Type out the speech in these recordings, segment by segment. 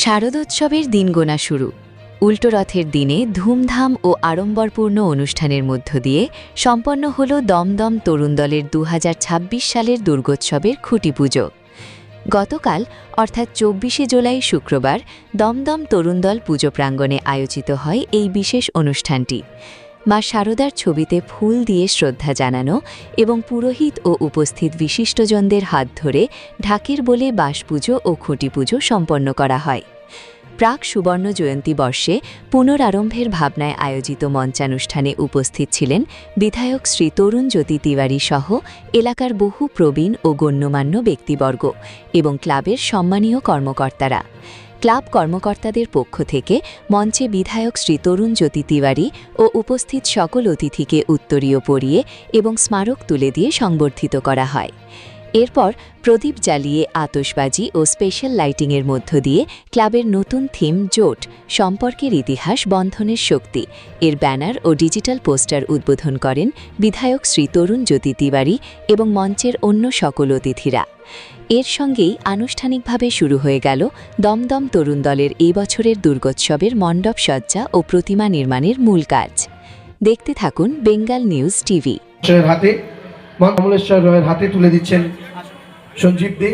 শারদোৎসবের দিন গোনা শুরু। উল্টো রথের দিনে ধুমধাম ও আড়ম্বরপূর্ণ অনুষ্ঠানের মধ্য দিয়ে সম্পন্ন হল দমদম তরুণ দলের 2026 সালের দুর্গোৎসবের খুঁটি পুজো। গতকাল অর্থাৎ 24শে জুলাই শুক্রবার দমদম তরুণ দল পুজো প্রাঙ্গণে আয়োজিত হয় এই বিশেষ অনুষ্ঠানটি। মা শারদার ছবিতে ফুল দিয়ে শ্রদ্ধা জানানো এবং পুরোহিত ও উপস্থিত বিশিষ্টজনদের হাত ধরে ঢাকের বলে বাঁশপুজো ও খুঁটি পুজো সম্পন্ন করা হয়। প্রাক সুবর্ণ জয়ন্তী বর্ষে পুনরারম্ভের ভাবনায় আয়োজিত মঞ্চানুষ্ঠানে উপস্থিত ছিলেন বিধায়ক শ্রী তরুণ জ্যোতি তিওয়ারি সহ এলাকার বহু প্রবীণ ও গণ্যমান্য ব্যক্তিবর্গ এবং ক্লাবের সম্মানীয় কর্মকর্তারা। ক্লাব কর্মকর্তাদের পক্ষ থেকে মঞ্চে বিধায়ক শ্রী তরুণ জ্যোতি তিওয়ারি ও উপস্থিত সকল অতিথিকে উত্তরীয় পরিয়ে এবং স্মারক তুলে দিয়ে সংবর্ধিত করা হয়। এরপর প্রদীপ জ্বালিয়ে আতশবাজি ও স্পেশাল লাইটিংয়ের মধ্য দিয়ে ক্লাবের নতুন থিম জোট সম্পর্কের ইতিহাস বন্ধনের শক্তি এর ব্যানার ও ডিজিটাল পোস্টার উদ্বোধন করেন বিধায়ক শ্রী তরুণ জ্যোতি তিওয়ারি এবং মঞ্চের অন্য সকল অতিথিরা। এর সঙ্গেই আনুষ্ঠানিকভাবে শুরু হয়ে গেল দমদম তরুণ দলের এই বছরের দুর্গোৎসবের মণ্ডপ সজ্জা ও প্রতিমা নির্মাণের মূল কাজ। দেখতে থাকুন বেঙ্গল নিউজ টিভি। কমলেশ্বর রায়ের হাতে তুলে দিচ্ছেন সঞ্জীব দে।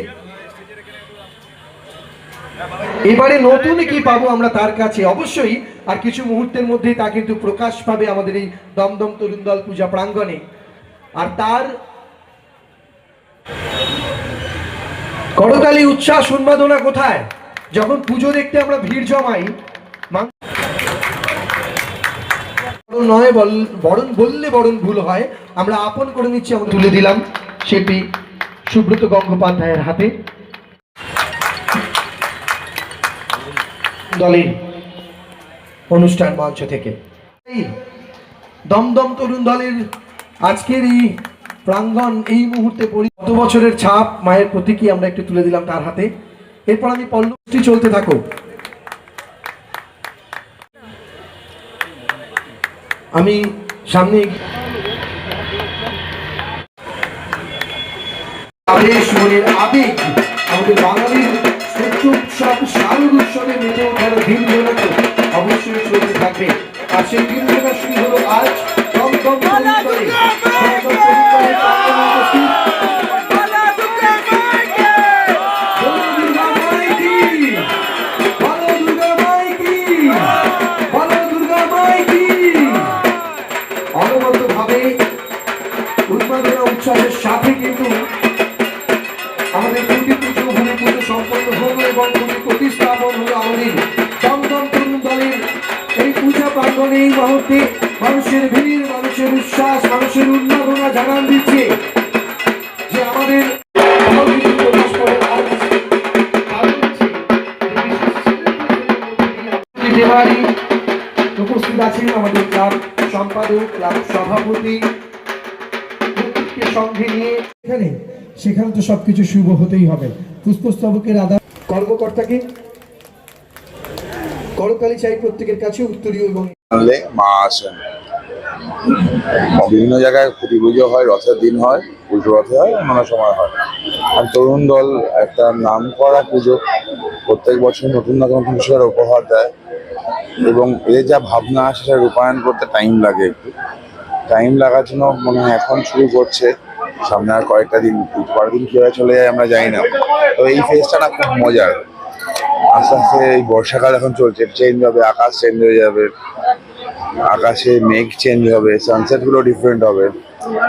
এবারে নতুন কি পাবো আমরা তার কাছে, অবশ্যই আর কিছু মুহূর্তের মধ্যেই তা কিন্তু প্রকাশ পাবে আমাদের এই দমদম তরুণ দল পূজা প্রাঙ্গণে। আর তার করতালি উচ্ছ্বাস উন্মাদনা কোথায় যখন পুজো দেখতে আমরা ভিড় জমাই। নয় বরণ বললে বরণ ভুল হয়, আমরা আপন করে নিচ্ছি। আমরা তুলে দিলাম শিল্পী সুব্রত গঙ্গোপাধ্যায়ের হাতে দলের অনুষ্ঠান মঞ্চ থেকে। দমদম তরুণ দলের আজকের এই প্রাঙ্গণ এই মুহূর্তে গত বছরের ছাপ মায়ের প্রতীকী আমরা একটু তুলে দিলাম তার হাতে। এরপর আমি পল্লবটি চলতে থাকো। আমি সামনে আবেশ মনের আবেগ আমাদের বাঙালির শ্রেষ্ঠ উৎসব শারদ উৎসবে মেতে ওঠার দিন গোনাকে অবশ্যই চলতে থাকবে। আর সেই দিন গোনা শুরু হলো আজ দমদম তরুণ দলে। উৎসবের সাথে কিন্তু আমাদের খুঁটি পুজো ভূমি পুজো সম্পন্ন হলো এবং খুঁটি প্রতিস্থাপন হলো আমাদের দমদম তরুণ দলের এই পূজা প্রাঙ্গণে। এই মুহূর্তে মানুষের ভিড়, মানুষের উচ্ছ্বাস, মানুষের উন্মাদনা জানান দিচ্ছে যে আমাদের উপস্থিত আছেন আমাদের ক্লাব সম্পাদক, ক্লাব সভাপতি সঙ্গে নিয়ে। সেখানে তো সবকিছু শুভ হতেই হবে। পুষ্পস্তবকের আদান কর্মকর্তাকে করতালি চাই প্রত্যেকের কাছে উত্তরীয় এবং মা আসেন। বিভিন্ন জায়গায় খুঁটি পুজো হয়, রথের দিন হয়, উল্টো রথে হয়, অন্য সময় হয়। আর তরুণ দল একটা নাম করা পুজো, প্রত্যেক বছর নতুন নতুন বিষয়ের উপহার দেয় এবং এর যা ভাবনা সেটা রূপায়ণ করতে টাইম লাগে। একটু টাইম লাগার জন্য মনে হয় এখন শুরু করছে। সামনে আর কয়েকটা দিন, পরের দিন কীভাবে চলে যায় আমরা জানি না। তো এই ফেজটা না খুব মজার। আস্তে আস্তে এই বর্ষাকাল এখন চলছে, চেঞ্জ হবে, আকাশ চেঞ্জ হয়ে যাবে, আকাশে মেঘ চেঞ্জ হবে, সানসেটগুলো ডিফারেন্ট হবে।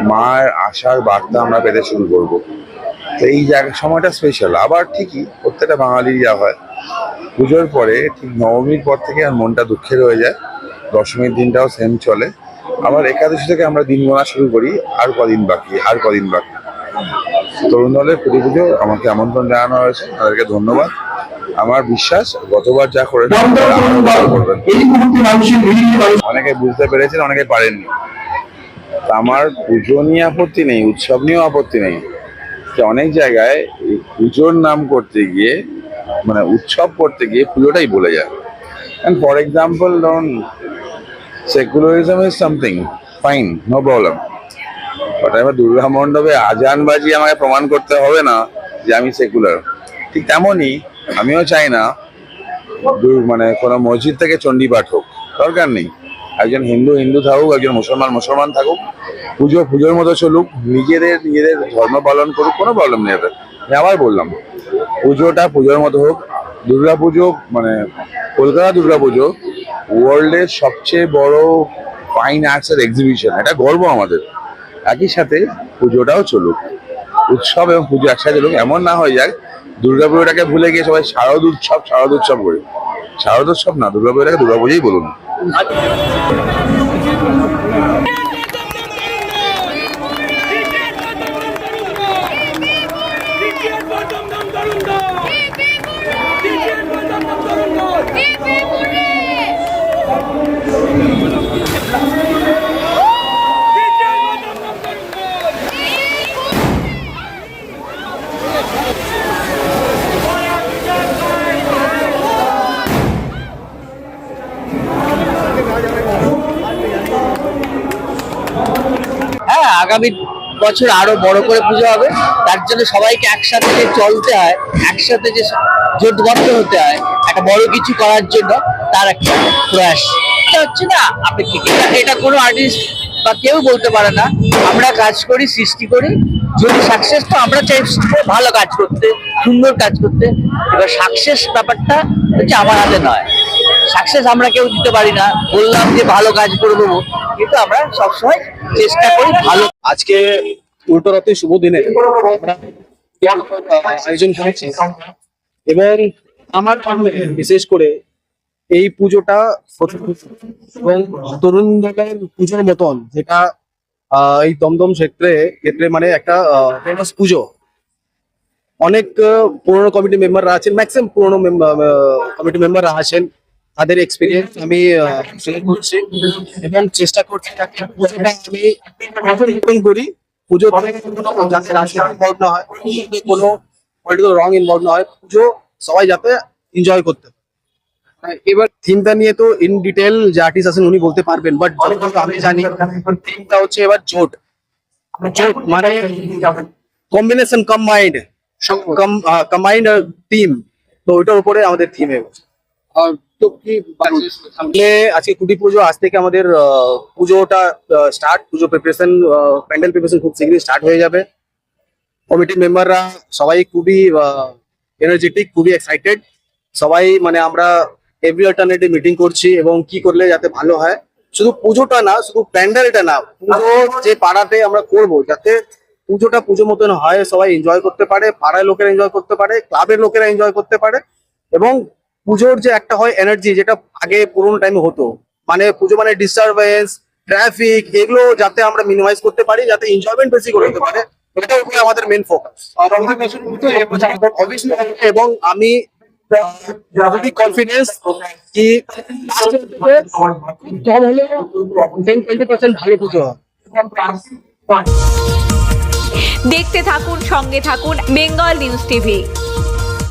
মায়ের আশার বার্তা আমরা পেতে শুরু করবো। তো এই সময়টা স্পেশাল। আবার ঠিকই প্রত্যেকটা বাঙালির যা হয় পুজোর পরে ঠিক নবমীর পর থেকে আর মনটা দুঃখের হয়ে যায়। দশমীর দিনটাও সেম চলে। আবার একাদশী থেকে আমরা দিন গোনা শুরু করি, আর কদিন বাকি। তরুণ দলের খুঁটি পুজো আমাকে আমন্ত্রণ জানানো হয়েছে, তাদেরকে ধন্যবাদ। আমার বিশ্বাস গতবার যা করে করবেন। অনেকে বুঝতে পেরেছেন, অনেকে পারেননি। আমার পুজো নিয়ে আপত্তি নেই, উৎসব নিয়েও আপত্তি নেই। যে অনেক জায়গায় পুজোর নাম করতে গিয়ে, মানে উৎসব করতে গিয়ে পুজোটাই বলে যায়। And for example, secularism is something fine, no problem. But এবার দুর্গা মণ্ডপে আজান বাজি আমাকে প্রমাণ করতে হবে না যে আমি সেকুলার। ঠিক তেমনই আমিও চাই না মানে কোনো মসজিদ থেকে চণ্ডী পাঠ হোক, দরকার নেই। একজন হিন্দু হিন্দু থাকুক, একজন মুসলমান মুসলমান থাকুক, পুজোর মতো চলুক, নিজেদের ধর্ম পালন করুক, কোনো প্রবলেম নেই। আমি আবার বললাম, পুজোটা পুজোর মতো হোক। দুর্গাপুজো মানে কলকাতা দুর্গাপুজো ওয়ার্ল্ডের সবচেয়ে বড় ফাইন আর্টসের এক্সিবিশন, এটা গর্ব আমাদের। একই সাথে পুজোটাও চলুক, উৎসব এবং পুজো একসাথে চলুক। এমন না হয়ে যাক দুর্গাপুজোটাকে ভুলে গিয়ে সবাই শারদোৎসব করি। শারদোৎসব না, দুর্গাপুজোটাকে দুর্গাপুজোই বলুন। হ্যাঁ, আগামী বছর আরো বড় করে পুজো হবে, তার জন্য সবাইকে একসাথে যে চলতে হয়, একসাথে যে জোটবদ্ধ হতে হয় একটা বড় কিছু করার জন্য, তার একটা প্রয়াস। এটা হচ্ছে না আপেক্ষিক, এটা কোনো আর্টিস্ট বা কেউ বলতে পারে না। আমরা কাজ করি, সৃষ্টি করি, যদি সাকসেস, তো আমরা চেষ্টা করি ভালো কাজ করতে, সুন্দর কাজ করতে। এবার সাকসেস ব্যাপারটা হচ্ছে আমার হাতে নয়, সাকসেস আমরা কেউ দিতে পারি না। বললাম যে ভালো কাজ করবো, কিন্তু আমরা সবসময় চেষ্টা করি ভালো। আজকে উল্টো রথের শুভ দিনে আয়োজন হয়েছে এবং আমার বিশেষ করে এই পুজোটা এবং তরুণ দলের পুজোর মতন, যেটা এই দমদম ক্ষেত্রে মানে একটা ফেমাস পুজো। অনেক পুরনো কমিটি মেম্বাররা আছেন, ম্যাক্সিমাম পুরনো কমিটি মেম্বাররা আছেন, তাদের এক্সপিরিয়েন্স আমি শেয়ার করছি এবং চেষ্টা করছি যাতে পুজোটা আমি করি। পুজো যাতে রাজনীতি ইনভলভ না হয়, কোনো পলিটিক্যাল রং ইনভলভ না হয়, পুজো সবাই যাতে এনজয় করতে পারে। এবার থিমটা নিয়ে তো ইন ডিটেল যে আর্টিস্ট আছেন উনি বলতে পারবেন, বাট আমি জানি থিমটা হচ্ছে এবার জোট মানে কম্বিনেশন, কম্বাইন্ড টিম। তো ওইটার উপরে আমাদের থিম এবার। তো কি আজকে কুটি পুজো, আজ থেকে আমাদের পুজোটা স্টার্ট, পুজো প্রিপারেশন, প্যান্ডেল প্রিপারেশন খুব শীঘ্রই স্টার্ট হয়ে যাবে। কমিটি মেম্বাররা সবাই খুবই এনার্জেটিক, খুবই এক্সাইটেড। সবাই মানে আমরা এভরি অল্টারনেটিভ মিটিং করছি এবং কি করলে যাতে ভালো হয়। শুধু পুজোটা না, শুধু প্যান্ডেলটা না, পুজো যে পাড়াতে আমরা করব, যাতে পুজোটা পুজো মতন হয়, সবাই এনজয় করতে পারে, পাড়ার লোকেরা এনজয় করতে পারে, ক্লাবের লোকেরা এনজয় করতে পারে। এবং পুজোর যে একটা হয় এনার্জি, যেটা আগে পুরোনো টাইমে হতো, মানে পুজো মানে ডিস্টারবেন্স, ট্রাফিক, এগুলো যাতে আমরা মিনিমাইজ করতে পারি, যাতে এনজয়মেন্ট বেশি করতে পারে, এটার উপরে আমাদের মেন ফোকাস। এবং আমি খুবই কনফিডেন্স কি কম হলেও 10-20% ভালো পুজো হবে। দেখতে থাকুন, সঙ্গে থাকুন বেঙ্গল নিউজ টিভি।